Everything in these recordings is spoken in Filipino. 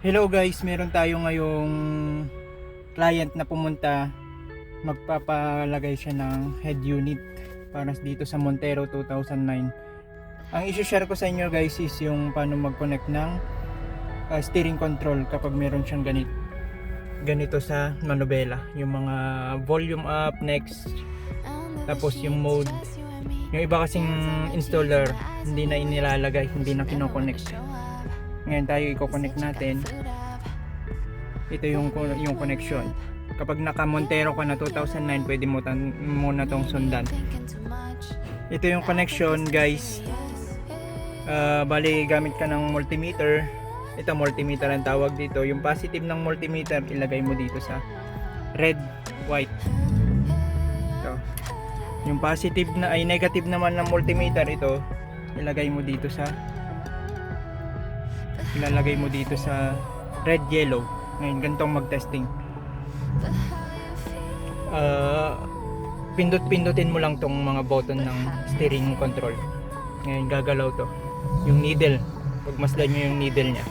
Hello guys, meron tayo ngayong client na pumunta. Magpapalagay siya ng head unit para dito sa Montero 2009. Ang i-share ko sa inyo guys is yung paano mag-connect ng steering control kapag meron siyang ganito sa manubela. Yung mga volume up, next, tapos yung mode. Yung iba kasing installer hindi na inilalagay, hindi na kinoconnect. Ngayon tayo i-connect natin. Ito yung connection. Kapag naka Montero ka na 2009, pwede mo muna tong sundan. Ito yung connection guys. Bali gamit ka ng multimeter. Ito multimeter ang tawag dito. Yung positive ng multimeter ilagay mo dito sa red, white. Ito. Yung positive na ay negative naman ng multimeter, ito ilalagay mo dito sa red, yellow. Ngayon ganitong mag-testing. Pindot-pindutin mo lang tong mga button ng steering control. Ngayon gagalaw to. Yung needle, pagmasdan nyo yung needle nya.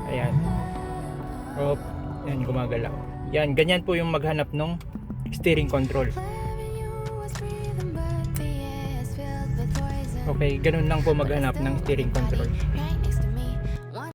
Ayan. Yan, gumagalaw. Yan, ganyan po yung maghanap ng steering control. Okay, ganun lang po maghanap ng steering control.